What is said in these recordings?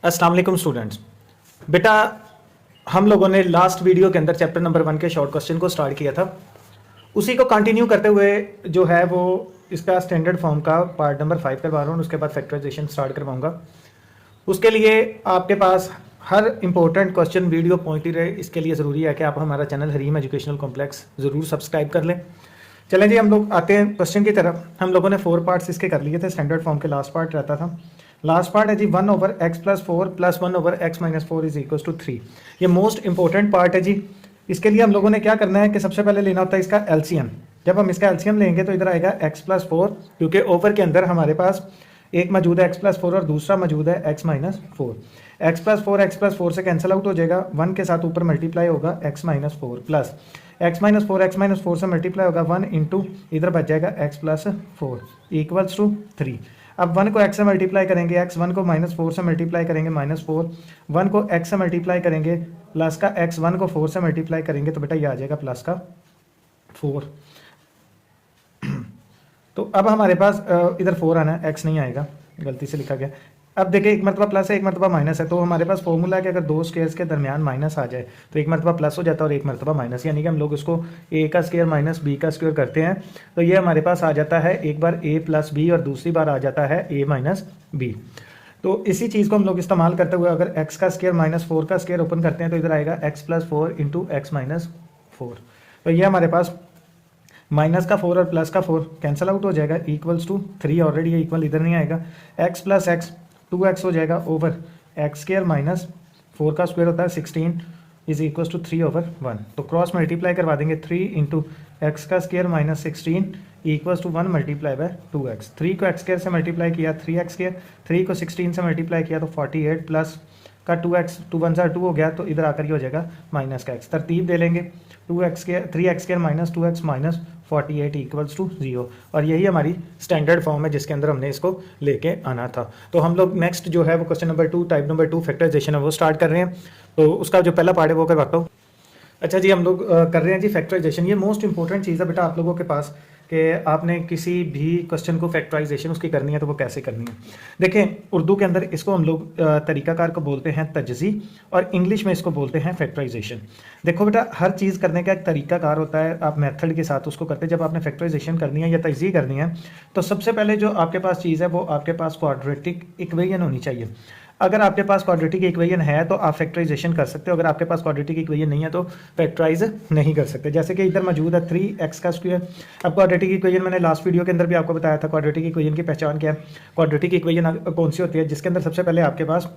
अस्सलाम वालेकुम स्टूडेंट्स। बेटा हम लोगों ने लास्ट वीडियो के अंदर चैप्टर नंबर 1 के शॉर्ट क्वेश्चन को स्टार्ट किया था। उसी को कंटिन्यू करते हुए जो है वो इसका स्टैंडर्ड फॉर्म का पार्ट नंबर 5 करवा रहा हूँ। उसके बाद फैक्टराइजेशन स्टार्ट करवाऊँगा। उसके लिए आपके पास हर इंपॉर्टेंट क्वेश्चन वीडियो पहुँचती रहे, इसके लिए ज़रूरी है कि आप हमारा चैनल हरीम एजुकेशनल कॉम्प्लेक्स ज़रूर सब्सक्राइब कर लें। चलें जी, हम लोग आते हैं क्वेश्चन की तरफ। हम लोगों ने 4 पार्ट्स इसके कर लिए थे। स्टैंडर्ड फॉर्म के लास्ट पार्ट रहता था। लास्ट पार्ट है जी 1/x+4 + 1/x-4 is equal to 3। ये मोस्ट इंपॉर्टेंट पार्ट है जी। इसके लिए हम लोगों ने क्या करना है कि सबसे पहले लेना होता है इसका एलसीएम। जब हम इसका एलसीएम लेंगे तो इधर आएगा x+4, क्योंकि ओवर के अंदर हमारे पास एक मौजूद है x+4 और दूसरा मौजूद है x-4। x+4 से कैंसिल आउट हो जाएगा, 1 के साथ ऊपर मल्टीप्लाई होगा x-4 प्लस x-4 से मल्टीप्लाई होगा 1 इंटू इधर बच जाएगा x+4 इक्वल्स टू 3। अब 1 को x से मल्टीप्लाई करेंगे x, 1 को -4 से मल्टीप्लाई करेंगे -4, 1 को x से मल्टीप्लाई करेंगे प्लस का x, 1 को 4 से मल्टीप्लाई करेंगे तो बेटा ये आ जाएगा प्लस का 4। तो अब हमारे पास इधर 4 आना है, x नहीं आएगा, गलती से लिखा गया। अब देखिए एक मरतबा प्लस है, एक मरतबा माइनस है, तो हमारे पास फॉर्मूला है कि अगर दो स्क्वायर्स के दरमियान माइनस आ जाए तो एक मरतबा प्लस हो जाता है और एक मरतबा माइनस, यानी कि हम लोग उसको a का स्क्वायर माइनस b का स्क्वायर करते हैं तो ये हमारे पास आ जाता है एक बार a + b और दूसरी बार आ जाता है a - b। तो इसी चीज़ को हम लोग इस्तेमाल करते हुए अगर x का स्क्वायर -4 का स्क्वायर ओपन करते हैं तो इधर आएगा x+4 इंटू x-4। तो ये हमारे पास माइनस का 4 और प्लस का 4 कैंसिल आउट हो जाएगा इक्वल्स टू 3। ऑलरेडी ये इक्वल इधर नहीं आएगा, x + x 2x हो जाएगा ओवर x² - 4 का स्क्वायर होता है 16 इज इक्वल टू 3/1। तो क्रॉस मल्टीप्लाई करवा देंगे, 3 इंटू एक्स का square -16 equals to 1 multiply by 2x। 3 को x² से मल्टीप्लाई किया 3x², 3 को 16 से मल्टीप्लाई किया तो 48 प्लस का 2x, 2 × 1 = 2 हो गया तो इधर आकर ये हो जाएगा माइनस का x। तरतीब दे लेंगे 3x² - 2x - 48 इक्वल्स टू 0। और यही हमारी स्टैंडर्ड फॉर्म है जिसके अंदर हमने इसको लेके आना था। तो हम लोग नेक्स्ट जो है वो question number 2 type number 2 factorisation है वो स्टार्ट कर रहे हैं। तो उसका जो पहला पार्ट है वो करवाता हूँ। अच्छा जी, हम लोग कर रहे हैं जी फैक्टराइजेशन। ये मोस्ट इंपॉर्टेंट चीज़ है बेटा आप लोगों के पास कि आपने किसी भी क्वेश्चन को फैक्टराइजेशन उसकी करनी है तो वो कैसे करनी है। देखें उर्दू के अंदर इसको हम लोग तरीकाकार को बोलते हैं तजज़ी और इंग्लिश में इसको बोलते हैं फैक्टराइजेशन। देखो बेटा हर चीज़ करने का एक तरीकाकार होता है, आप मेथड के साथ उसको करते हैं। जब आपने फैक्टराइजेशन करनी है या तजज़ी करनी है तो सबसे पहले जो आपके पास चीज़ है वो आपके पास क्वाड्रेटिक इक्वेशन होनी चाहिए। अगर आपके पास क्वाड्रेटिक इक्वेशन है तो आप फैक्टराइजेशन कर सकते हो, अगर आपके पास क्वाड्रेटिक इक्वेशन नहीं है तो फैक्टराइज नहीं कर सकते। जैसे कि इधर मौजूद है 3x का स्क्वायर। अब क्वाड्रेटिक इक्वेशन मैंने लास्ट वीडियो के अंदर भी आपको बताया था क्वाड्रेटिक इक्वेशन की पहचान क्या है। क्वाड्रेटिक इक्वेशन कौन सी होती है जिसके अंदर सबसे पहले आपके पास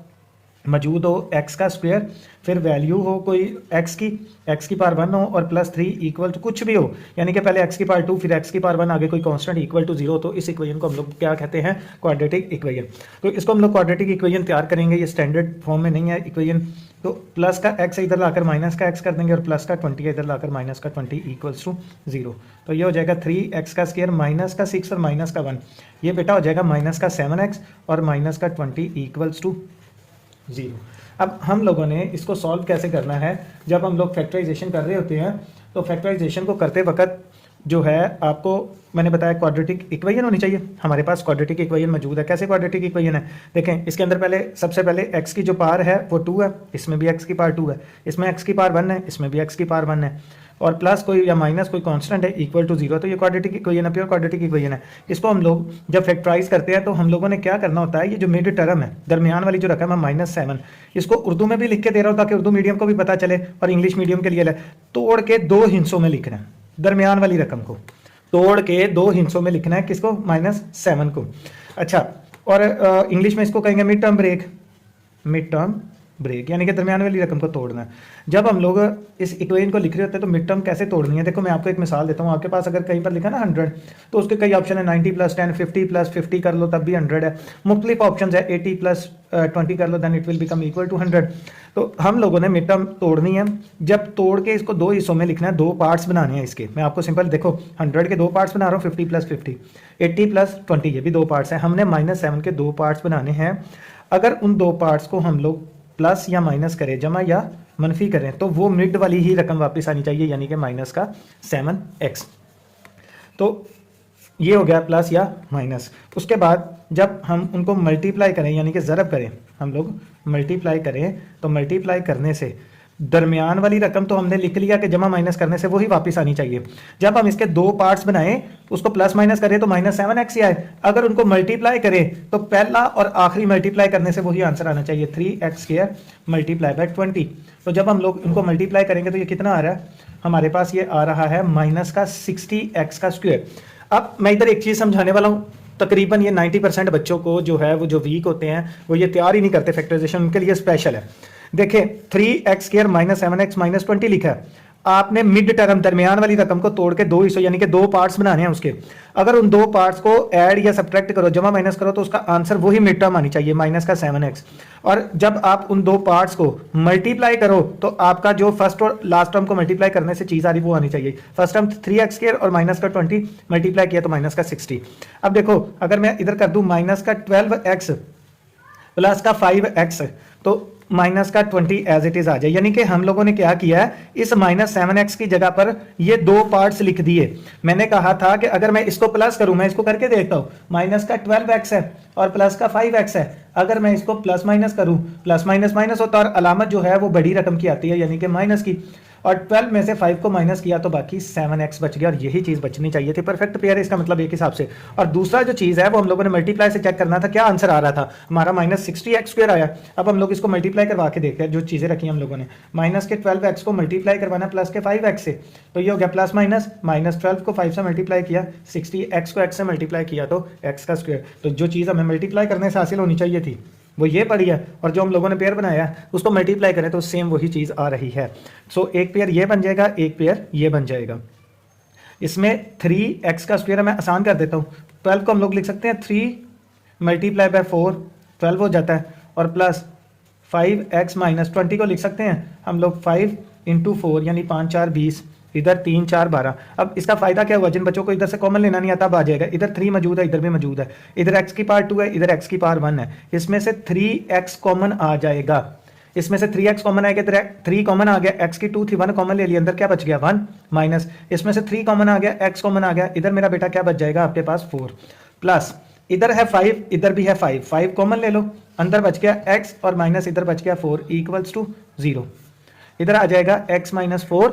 मौजूद हो x का स्क्वायर, फिर वैल्यू हो कोई x की पावर 1 हो और +3 इक्वल टू कुछ भी हो, यानी कि पहले x की पावर 2 फिर x की पावर 1 आगे कोई कांस्टेंट इक्वल टू 0, तो इस इक्वेशन को हम लोग क्या कहते हैं क्वाड्रेटिक इक्वेशन। तो इसको हम लोग क्वाड्रेटिक इक्वेशन तैयार करेंगे, ये स्टैंडर्ड फॉर्म में नहीं है इक्वेशन। तो प्लस का x इधर लाकर माइनस का x कर देंगे और प्लस का 20 इधर लाकर माइनस का 20 इक्वल्स टू 0। तो ये हो जाएगा 3x का स्क्वायर माइनस का 6 और माइनस का 1, ये बेटा हो जाएगा माइनस का 7x और माइनस का 20 इक्वल्स टू 0। अब हम लोगों ने इसको सॉल्व कैसे करना है, जब हम लोग फैक्टराइजेशन कर रहे होते हैं तो फैक्टराइजेशन को करते वक्त जो है आपको मैंने बताया क्वाड्रेटिक इक्वेशन होनी चाहिए। हमारे पास क्वाड्रेटिक इक्वेशन मौजूद है। कैसे क्वाड्रेटिक इक्वेशन है, देखें इसके अंदर पहले सबसे पहले x की जो पावर है वो 2 है, इसमें भी x की पावर 2 है, इसमें x की पावर 1 है, इसमें भी x की पावर 1 है और प्लस कोई या माइनस कोई कांस्टेंट है इक्वल टू 0। तो ये क्वाड्रेटिक इक्वेशन है, प्योर क्वाड्रेटिक इक्वेशन है। इसको हम लोग जब फैक्टराइज करते हैं तो हम लोगों ने क्या करना होता है, ये जो मिड टर्म है दरमियान वाली जो रकम है -7, इसको उर्दू में भी लिख के दे रहा हूँ ताकि उर्दू मीडियम को भी पता चले और इंग्लिश मीडियम के लिए तोड़ के 2 हिस्सों में लिखना है। दरमियान वाली रकम को तोड़ के 2 हिस्सों में लिखना है, किसको -7 को। अच्छा, और इंग्लिश में इसको कहेंगे मिड टर्म ब्रेक, यानी कि दरमियान वाली रकम को तोड़ना है। जब हम लोग इस इक्वेशन को लिख रहे होते हैं तो मिड टर्म कैसे तोड़नी है, देखो मैं आपको एक मिसाल देता हूँ। आपके पास अगर कहीं पर लिखा ना 100 तो उसके कई ऑप्शन है, 90 + 10, 50 + 50 कर लो तब भी 100 है, मुख्तलिफ ऑप्शन है, 80 + 20 कर लो then it will become equal to 100। तो हम लोगों ने मिड टर्म तोड़नी है। जब तोड़ के इसको 2 हिस्सों में लिखना है, 2 पार्ट्स बनाने हैं इसके। मैं आपको सिंपल देखो 100 के 2 पार्ट्स बना रहा हूँ, 50 + 50, 80 + 20 ये भी 2 पार्ट्स हैं। हमने -7 के 2 पार्ट्स बनाने हैं। अगर उन 2 पार्ट्स को हम लोग प्लस या माइनस करें, जमा या मनफी करें, तो वो मिड वाली ही रकम वापस आनी चाहिए, यानी कि -7x। तो ये हो गया प्लस या माइनस। उसके बाद जब हम उनको मल्टीप्लाई करें यानी कि ज़रब करें, हम लोग मल्टीप्लाई करें तो मल्टीप्लाई करने से दरमियान वाली रकम तो हमने लिख लिया कि जमा माइनस करने से वही वापस आनी चाहिए। जब हम इसके दो पार्ट्स बनाएं उसको प्लस माइनस करें तो -7x ही आए। अगर उनको मल्टीप्लाई करें तो पहला और आखिरी मल्टीप्लाई करने से वही आंसर आना चाहिए 3x² मल्टीप्लाई बाय 20। तो जब हम लोग इनको मल्टीप्लाई करेंगे तो ये कितना आ रहा है, हमारे पास ये आ रहा है -60x²। अब मैं इधर एक चीज़ समझाने वाला हूँ, तकरीबन ये 90% बच्चों को जो है वो जो वीक होते हैं वो ये तैयार ही नहीं करते फैक्टराइजेशन, उनके लिए स्पेशल है। देखिए 3x² -7x -20 लिखा है, आपने मिड टर्म दरमियान वाली रकम को तोड़ के दो हिस्सों यानी कि दो पार्ट्स बनाने हैं उसके। अगर उन दो पार्ट्स को ऐड या सब्ट्रैक्ट करो, जमा माइनस करो, तो उसका आंसर वही मिड टर्म आनी चाहिए -7x। और जब आप उन दो पार्ट्स को मल्टीप्लाई करो तो आपका जो फर्स्ट और लास्ट टर्म को मल्टीप्लाई करने से चीज़ आ रही वो आनी चाहिए। फर्स्ट टर्म 3x² और -20 मल्टीप्लाई किया तो -60। अब देखो अगर मैं इधर कर दूं -12x प्लस का 5x तो -20 एज इट इज आ जाए। यानी कि हम लोगों ने क्या किया है, इस -7x की जगह पर ये दो पार्ट्स लिख दिए। मैंने कहा था कि अगर मैं इसको प्लस करूं, मैं इसको करके देखता हूं, -12x है और प्लस का 5x है। अगर मैं इसको प्लस माइनस करूं, प्लस माइनस माइनस होता है और अलामत जो है वो बड़ी रकम की आती है यानी कि माइनस की, और 12 में से 5 को माइनस किया तो बाकी 7x बच गया। और यही चीज़ बचनी चाहिए थी, परफेक्ट पेयर है इसका मतलब एक हिसाब से। और दूसरा जो चीज़ है वो हम लोगों ने मल्टीप्लाई से चेक करना था, क्या आंसर आ रहा था हमारा -60x² आया। अब हम लोग इसको मल्टीप्लाई करवा के देखते हैं जो चीज़ें रखी हम लोगों ने, -12x को मल्टीप्लाई करवाना प्लस के 5x से, तो ये हो गया प्लस माइनस -12 को 5 से मल्टीप्लाई किया, 60x को x से मल्टीप्लाई किया तो x का स्क्वायर। तो जो चीज़ हमें मल्टीप्लाई करने से हासिल होनी चाहिए थी वो ये पड़ी है, और जो हम लोगों ने पेयर बनाया है उसको मल्टीप्लाई करें तो सेम वही चीज़ आ रही है। सो एक पेयर ये बन जाएगा, एक पेयर ये बन जाएगा। इसमें 3x² मैं आसान कर देता हूँ, 12 को हम लोग लिख सकते हैं 3 मल्टीप्लाई बाय 4 12 हो जाता है, और प्लस 5x -20 को लिख सकते हैं हम लोग 5 × 4 यानी 5 4 20, इधर 3 4 12। अब इसका फायदा क्या हुआ, जिन बच्चों को इधर से कॉमन लेना नहीं आता अब आ जाएगा, इधर 3 मौजूद है, इधर भी मौजूद है, इधर x की पावर 2 है, इधर x की पावर 1 है, इसमें से 3x कॉमन आ जाएगा। इसमें से 3x कॉमन आएगा, इधर 3 कॉमन आ गया, x की 2 थी 1 कॉमन ले लिया, अंदर क्या बच गया 1 माइनस, इसमें से 3 कॉमन आ गया, x कॉमन आ गया, इधर मेरा बेटा क्या बच जाएगा आपके पास 4, प्लस इधर है 5, इधर भी है 5, 5 कॉमन ले लो, अंदर बच गया x और माइनस इधर बच गया 4 = 0। इधर आ जाएगा x - 4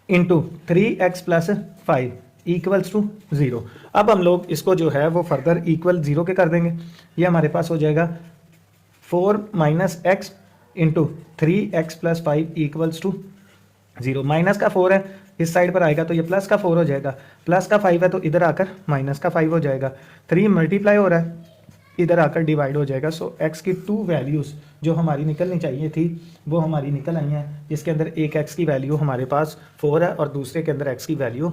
× 3x + 5 = 0। अब हम लोग इसको जो है वो फर्दर इक्वल 0 के कर देंगे। ये हमारे पास हो जाएगा 4 - x × 3x + 5 = 0। माइनस का 4 है, इस साइड पर आएगा तो ये प्लस का 4 हो जाएगा, प्लस का 5 है तो इधर आकर माइनस का 5 हो जाएगा, 3 मल्टीप्लाई हो रहा है, इधर आकर डिवाइड हो जाएगा। सो x की 2 वैल्यूज़ जो हमारी निकलनी चाहिए थी वो हमारी निकल आई हैं, जिसके अंदर एक x की वैल्यू हमारे पास 4 है और दूसरे के अंदर x की वैल्यू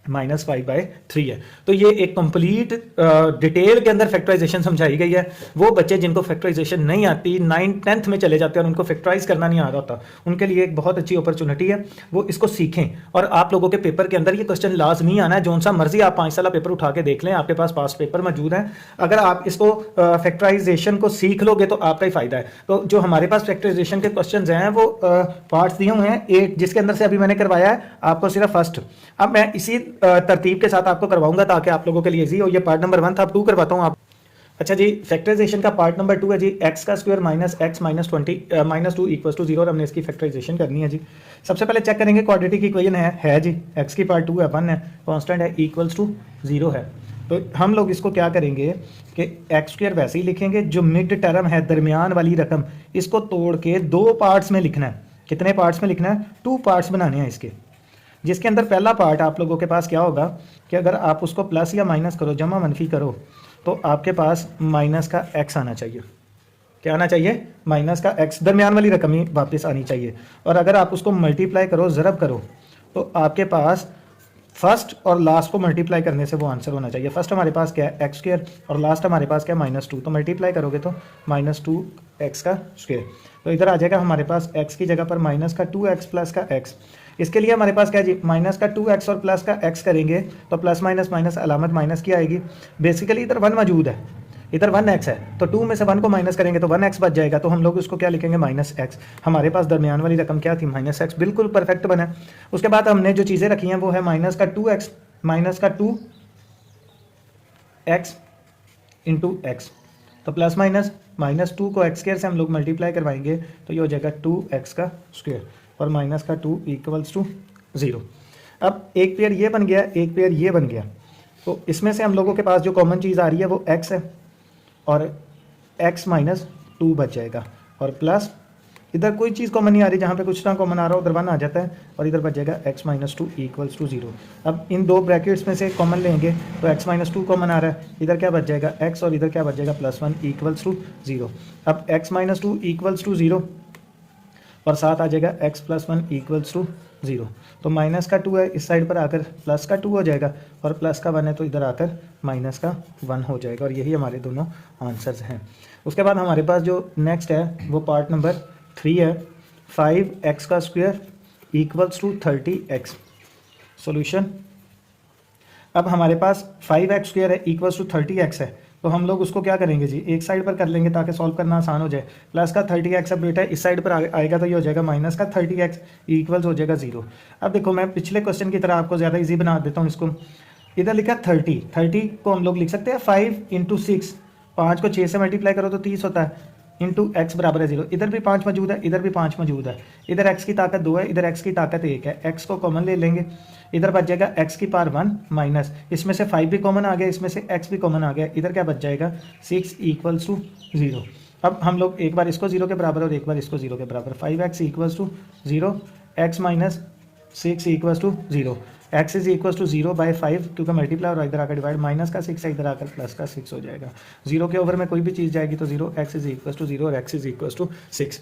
-5/3 है। तो ये एक कंप्लीट डिटेल के अंदर फैक्टराइजेशन समझाई गई है। वो बच्चे जिनको फैक्टराइजेशन नहीं आती 9th 10th में चले जाते हैं और उनको फैक्टराइज करना नहीं आ रहा होता, उनके लिए एक बहुत अच्छी अपॉर्चुनिटी है, वो इसको सीखें। और आप लोगों के पेपर के अंदर ये क्वेश्चन लाजमी आना है, जौन सा मर्जी आप 5 साल पेपर उठा के देख लें, आपके पास पास पेपर मौजूद है। अगर आप इसको फैक्टराइजेशन को सीख लोगे तो आपका ही फायदा है। तो जो हमारे पास फैक्टराइजेशन के क्वेश्चन हैं वो पार्ट्स दिए हुए हैं 8, जिसके अंदर से अभी मैंने करवाया है आपको सिर्फ फर्स्ट। अब मैं इसी तरतीब के साथ आपको करवाऊंगा ताकि आप लोगों के लिए इजी हो। ये पार्ट नंबर 1 था, अब 2 करवाता हूँ आप। अच्छा जी, फैक्टराइजेशन का पार्ट नंबर 2 है जी, x का स्क्वायर -x -2 = 0, और हमने इसकी फैक्टराइजेशन करनी है जी। सबसे पहले चेक करेंगे क्वाड्रेटिक इक्वेशन है जी, x की पावर 2 है, 1 है, कांस्टेंट है, = 0 है। तो हम लोग इसको क्या करेंगे कि x² वैसे ही लिखेंगे, जो मिड टर्म है दरमियान वाली रकम, इसको तोड़ के 2 पार्ट्स में लिखना है। कितने पार्ट्स में लिखना है? 2 पार्ट्स बनाने हैं इसके, जिसके अंदर पहला पार्ट आप लोगों के पास क्या होगा कि अगर आप उसको प्लस या माइनस करो, जमा मनफी करो, तो आपके पास माइनस का x आना चाहिए। क्या आना चाहिए? माइनस का x, दरमियान वाली रकम ही वापस आनी चाहिए। और अगर आप उसको मल्टीप्लाई करो, ज़रब करो, तो आपके पास फर्स्ट और लास्ट को मल्टीप्लाई करने से वो आंसर होना चाहिए। फर्स्ट हमारे पास क्या है? x² और लास्ट हमारे पास क्या है? -2। तो मल्टीप्लाई करोगे तो -2x का स्क्वायर, तो इधर आ जाएगा हमारे पास x की जगह पर -2x प्लस का x। इसके लिए हमारे पास क्या जी, -2x और प्लस का x करेंगे तो प्लस माइनस माइनस अलामत माइनस की आएगी। बेसिकली इधर 1 मौजूद है, इधर 1x है, तो 2 में से 1 को माइनस करेंगे तो 1x बच जाएगा। तो हम लोग उसको क्या लिखेंगे? -x। हमारे पास दरमियान वाली रकम क्या थी? -x। बिल्कुल परफेक्ट बना। उसके बाद हमने जो चीज़ें रखी हैं वो है -2x माइनस का 2x इंटू एक्स, तो प्लस माइनस -2 को एक्स स्क्वायर से हम लोग मल्टीप्लाई करवाएंगे तो ये हो जाएगा 2x का स्क्वायर और माइनस का 2 इक्वल्स टू 0। अब एक पेयर ये बन गया, एक पेयर ये बन गया, तो इसमें से हम लोगों के पास जो कॉमन चीज़ आ रही है वो x है और x माइनस 2 बच जाएगा और प्लस इधर कोई चीज़ कॉमन नहीं आ रही, जहाँ पे कुछ ना कॉमन आ रहा हो उधर 1 आ जाता है और इधर बच जाएगा x माइनस 2 इक्वल्स टू 0। अब इन दो ब्रैकेट्स में से कॉमन लेंगे तो x माइनस 2 कॉमन आ रहा है, इधर क्या बच जाएगा x और इधर क्या बच जाएगा +1 इक्वल्स टू 0। अब x माइनस 2 इक्वल्स टू 0 और साथ आ जाएगा x प्लस 1 इक्वल्स टू 0। तो माइनस का 2 है, इस साइड पर आकर प्लस का 2 हो जाएगा और प्लस का 1 है तो इधर आकर माइनस का 1 हो जाएगा और यही हमारे दोनों आंसर्स हैं। उसके बाद हमारे पास जो नेक्स्ट है वो पार्ट नंबर 3 है, 5x का square equals to 30x। Solution, अब हमारे पास 5x स्क्वायर है इक्वल्स टू 30x है, तो हम लोग उसको क्या करेंगे जी, एक साइड पर कर लेंगे ताकि सॉल्व करना आसान हो जाए। प्लस का 30x अब बेटा इस साइड पर आएगा तो ये हो जाएगा माइनस का 30x इक्वल्स हो जाएगा 0। अब देखो मैं पिछले क्वेश्चन की तरह आपको ज़्यादा इजी बना देता हूँ इसको। इधर लिखा 30 को हम लोग लिख सकते हैं 5 इंटू 6, 5 को 6 से मल्टीप्लाई करो तो 30 होता है, इंटू x बराबर है 0। इधर भी 5 मौजूद है, इधर भी 5 मौजूद है, इधर x की ताकत 2 है, इधर x की ताकत 1 है, x को कॉमन ले लेंगे, इधर बच जाएगा x की पावर 1 माइनस, इसमें से 5 भी कॉमन आ गया, इसमें से x भी कॉमन आ गया, इधर क्या बच जाएगा 6 इक्वल्स टू 0। अब हम लोग एक बार इसको 0 के बराबर और एक बार इसको 0 के बराबर, 5x equals to 0, x minus 6 equals to 0, x is equals to 0 by 5 क्योंकि मल्टीप्लाई और इधर आकर डिवाइड, माइनस का 6 है इधर आकर प्लस का 6 हो जाएगा। 0 के ओवर में कोई भी चीज़ जाएगी तो 0, x इज इक्वल्स टू 0 और x इज इक्वल्स टू 6।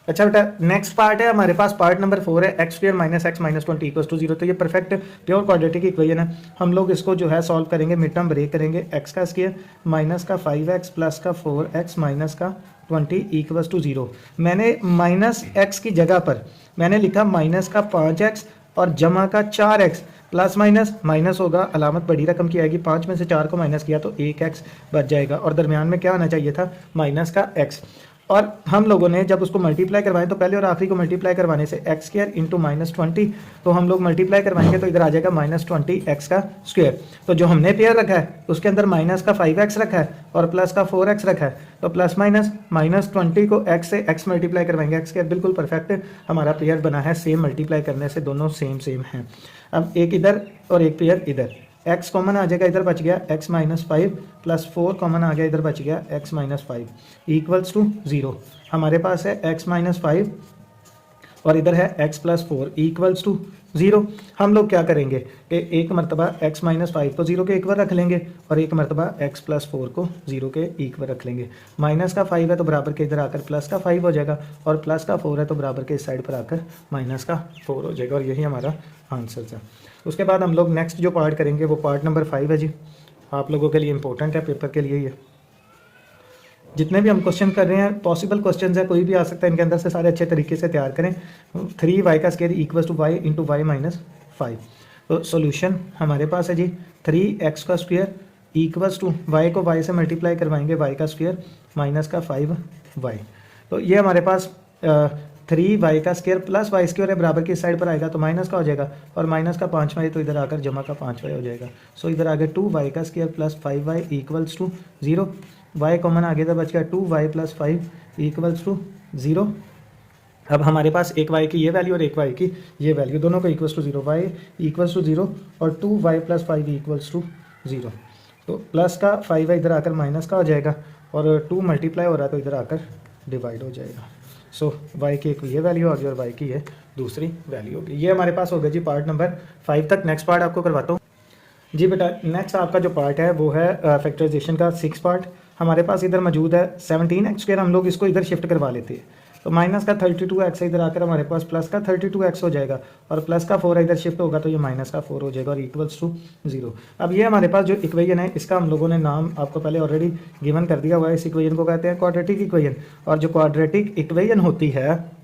अच्छा बेटा नेक्स्ट पार्ट है हमारे पास, पार्ट नंबर 4 है, x square minus x minus 20 equals to 0। तो ये परफेक्ट प्योर क्वाड्रेटिक इक्वेशन है। हम लोग इसको जो है सॉल्व करेंगे, मिड टर्म ब्रेक करेंगे, x का स्क्वायर माइनस का 5x प्लस का 4x माइनस का 20 इक्वल्स टू 0। मैंने माइनस x की जगह पर मैंने लिखा माइनस का 5x और जमा का 4x, प्लस माइनस माइनस होगा, अलामत बड़ी रकम की आएगी, 5 में से 4 को माइनस किया तो 1x बच जाएगा और दरमियान में क्या आना चाहिए था माइनस का x। और हम लोगों ने जब उसको मल्टीप्लाई करवाएं तो पहले और आखिरी को मल्टीप्लाई करवाने से एक्स स्क्वायर इंटू -20, तो हम लोग मल्टीप्लाई करवाएंगे तो इधर आ जाएगा -20x का स्क्वायर। तो जो हमने पेयर रखा है उसके अंदर माइनस का 5x रखा है और प्लस का 4x रखा है, तो प्लस माइनस -20 को x से x मल्टीप्लाई करवाएंगे, x स्क्वायर बिल्कुल परफेक्ट हमारा पेयर बना है, सेम मल्टीप्लाई करने से दोनों सेम हैं। अब एक इधर और एक पेयर इधर, x कॉमन आ जाएगा, इधर बच गया x माइनस 5 प्लस 4 कॉमन आ गया, इधर बच गया x माइनस 5 इक्वल्स टू 0। हमारे पास है x माइनस 5 और इधर है x प्लस 4 इक्वल्स टू 0। हम लोग क्या करेंगे कि एक मरतबा x माइनस 5 को 0 के इक्वल रख लेंगे और एक मरतबा x प्लस 4 को 0 के इक्वल रख लेंगे। माइनस का 5 है तो बराबर के इधर आकर प्लस का 5 हो जाएगा और प्लस का 4 है तो बराबर के इस साइड पर आकर माइनस का 4 हो जाएगा और यही हमारा आंसर है। उसके बाद हम लोग नेक्स्ट जो पार्ट करेंगे वो पार्ट नंबर 5 है जी, आप लोगों के लिए इंपॉर्टेंट है, पेपर के लिए ही है। जितने भी हम क्वेश्चन कर रहे हैं पॉसिबल क्वेश्चन है, कोई भी आ सकता है, इनके अंदर से सारे अच्छे तरीके से तैयार करें। 3y का square equals to y into Y minus 5। तो सोल्यूशन हमारे पास है जी 3x का स्क्वायर इक्वल्स टू y को y से मल्टीप्लाई करवाएंगे, y का स्क्वायर माइनस का 5y। तो ये हमारे पास 3y का स्क्वायर प्लस वाई स्क्वायर है, बराबर की साइड पर आएगा तो माइनस का हो जाएगा और माइनस का 5y तो इधर आकर जमा का 5y हो जाएगा। सो इधर आगे 2y का square plus 5y equals to 0, y common आगे तो बच गया 2y प्लस 5 इक्वल्स टू 0। अब हमारे पास एक y की ये वैल्यू और एक y की ये वैल्यू, दोनों को equals to 0, y equals to 0 और 2y प्लस 5 इक्वल्स टू 0। तो प्लस का 5 इधर आकर माइनस का हो जाएगा और 2 मल्टीप्लाई हो रहा है तो इधर आकर डिवाइड हो जाएगा। सो y की एक ये वैल्यू आ गई और y की ये दूसरी वैल्यू होगी। ये हमारे पास हो गया जी पार्ट नंबर 5 तक। नेक्स्ट पार्ट आपको करवाता हूँ जी बेटा। नेक्स्ट आपका जो पार्ट है वो है फैक्टराइजेशन का 6 पार्ट। हमारे पास इधर मौजूद है 17x स्क्वायर, हम लोग इसको इधर शिफ्ट करवा लेते हैं तो माइनस का 32x इधर आकर हमारे पास प्लस का 32x हो जाएगा और प्लस का 4 इधर शिफ्ट होगा तो ये माइनस का 4 हो जाएगा और इक्वल्स टू 0। अब ये हमारे पास जो इक्वेशन है इसका हम लोगों ने नाम आपको पहले ऑलरेडी गिवन कर दिया हुआ है। इस इक्वेशन को कहते हैं क्वाड्रेटिक इक्वेशन। और जो क्वाड्रेटिक इक्वेशन होती है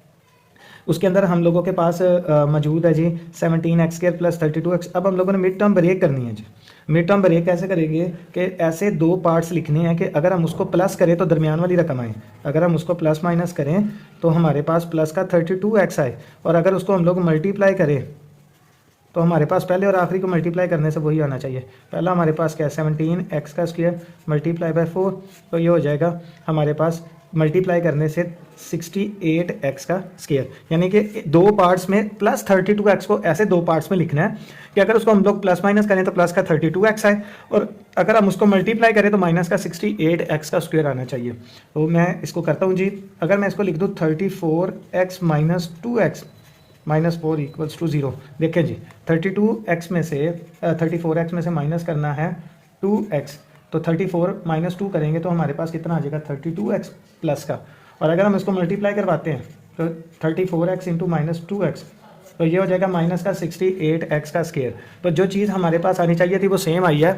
उसके अंदर हम लोगों के पास मौजूद है जी 17x स्क्वायर प्लस 32x। अब हम लोगों ने मिड टर्म ब्रेक करनी है जी। मिड टर्म ब्रेक कैसे करेंगे कि ऐसे दो पार्ट्स लिखने हैं कि अगर हम उसको प्लस करें तो दरमियान वाली रकम आए, अगर हम उसको प्लस माइनस करें तो हमारे पास प्लस का 32x आए और अगर उसको हम लोग मल्टीप्लाई करें तो हमारे पास पहले और आखिरी को मल्टीप्लाई करने से वही आना चाहिए। पहला हमारे पास क्या है 17x का स्क्वायर मल्टीप्लाई बाय 4, तो ये हो जाएगा हमारे पास मल्टीप्लाई करने से 68x का स्क्वायर, यानी कि दो पार्ट्स में प्लस 32x को ऐसे दो पार्ट्स में लिखना है कि अगर उसको हम लोग प्लस माइनस करें तो प्लस का 32x आए, और अगर हम उसको मल्टीप्लाई करें तो माइनस का 68x का स्क्वायर आना चाहिए। तो मैं इसको करता हूँ जी, अगर मैं इसको लिख दूँ 34x minus 2x minus 4 equals to 0। देखें जी 32x में से 34x में से माइनस करना है 2x, तो 34 माइनस 2 करेंगे तो हमारे पास कितना आ जाएगा 32x प्लस का, और अगर हम इसको मल्टीप्लाई करवाते हैं तो 34x इंटू माइनस 2x, तो ये हो जाएगा माइनस का 68x का स्क्वायर। तो जो चीज़ हमारे पास आनी चाहिए थी वो सेम आई है,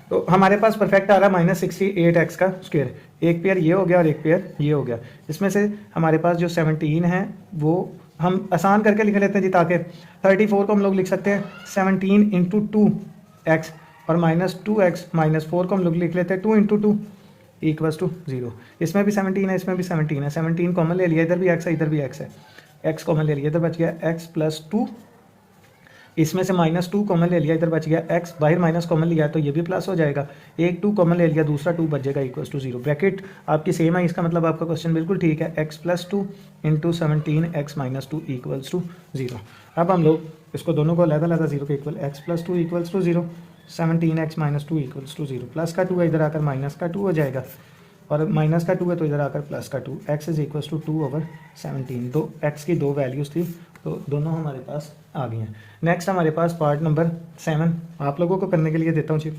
तो हमारे पास परफेक्ट आ रहा है माइनस 68x का स्क्वायर। एक पेयर ये हो गया और एक पेयर ये हो गया। इसमें से हमारे पास जो 17 है वो हम आसान करके लिख लेते हैं जी, ताकि 34 को हम लोग लिख सकते हैं 17 इंटू 2x, और माइनस 2x माइनस 4 को हम लोग लिख लेते हैं 2 इंटू 2 इक्वल्स टू 0। इसमें भी 17 है, इसमें भी 17 है, 17 कॉमन ले लिया, इधर भी x है इधर भी x है, x कॉमन ले लिया, इधर बच गया x प्लस 2, इसमें से माइनस 2 कॉमन ले लिया, इधर बच गया x, बाहर माइनस कॉमन लिया तो ये भी प्लस हो जाएगा, एक 2 कॉमन ले लिया, दूसरा 2 बच जाएगा इक्वल्स टू 0। ब्रैकेट आपकी सेम है, इसका मतलब आपका क्वेश्चन बिल्कुल ठीक है, x plus 2 into 17x minus 2 equals to 0। अब हम लोग इसको दोनों को अलग-अलग 0 के equal, x plus 2 equals to 0, 17x minus 2 equals to 0, plus का 2 है इधर आकर माइनस का 2 हो जाएगा, और माइनस का 2 है तो इधर आकर प्लस का 2, x इज इक्वल्स टू 2/17। तो x की दो वैल्यूज़ थी तो दोनों हमारे पास आ गई हैं। नेक्स्ट हमारे पास पार्ट नंबर 7 आप लोगों को करने के लिए देता हूँ जी,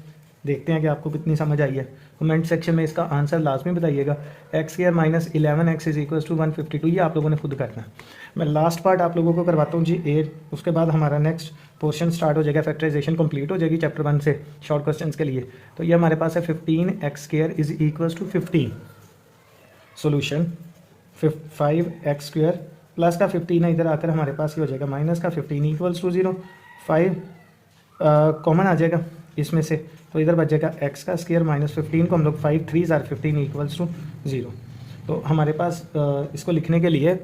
देखते हैं कि आपको कितनी समझ आई है। कमेंट सेक्शन में इसका आंसर लाजमी बताइएगा। X square minus 11x is equals to 152, ये आप लोगों ने खुद करना है। मैं लास्ट पार्ट आप लोगों को करवाता हूँ जी 8, उसके बाद हमारा नेक्स्ट पोर्शन स्टार्ट हो जाएगा, फैक्टराइजेशन कंप्लीट हो जाएगी चैप्टर 1 से शॉर्ट क्वेश्चंस के लिए। तो ये हमारे पास है 15x square is equals to 15, solution 5x square plus का 15 है, इधर आकर हमारे पास ये हो जाएगा माइनस का 15 इक्वल्स टू 0, 5 कॉमन आ जाएगा इसमें से, तो इधर बच जाएगा x का स्क्वायर माइनस 15 को हम लोग 5 3 आर 15 इक्वल्स टू 0। तो हमारे पास इसको लिखने के लिए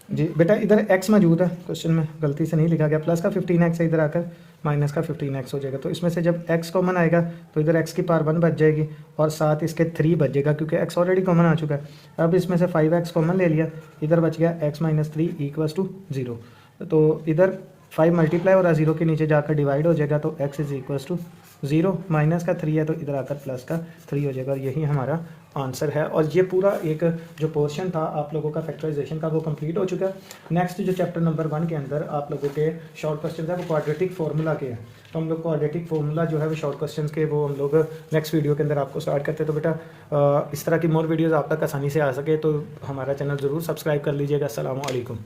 जी बेटा इधर x मौजूद है, क्वेश्चन में गलती से नहीं लिखा गया, प्लस का 15x है, इधर आकर माइनस का 15x हो जाएगा। तो इसमें से जब x कॉमन आएगा तो इधर x की पावर 1 बच जाएगी और साथ इसके 3 बच जाएगा क्योंकि x ऑलरेडी कॉमन आ चुका है। अब इसमें से 5x कॉमन ले लिया, इधर बच गया x माइनस 3 इक्वल्स टू 0। तो इधर 5 मल्टीप्लाई हो रहा है 0 के नीचे जाकर डिवाइड हो जाएगा, तो x is equals to 0, minus का 3 है तो इधर आकर प्लस का 3 हो जाएगा, और यही हमारा आंसर है। और ये पूरा एक जो पोर्शन था आप लोगों का फैक्टराइजेशन का वो कंप्लीट हो चुका है। नेक्स्ट जो चैप्टर नंबर 1 के अंदर आप लोगों के शॉर्ट क्वेश्चन है वो क्वाड्रेटिक फार्मूला के हैं, तो हम लोग क्वाड्रेटिक फार्मूला जो है वो शॉर्ट क्वेश्चन के वो हम लोग नेक्स्ट वीडियो के अंदर आपको स्टार्ट करते हैं। तो बेटा इस तरह की मोर वीडियोज़ आप तक आसानी से आ सके तो हमारा चैनल ज़रूर सब्सक्राइब कर लीजिएगा। अस्सलाम वालेकुम।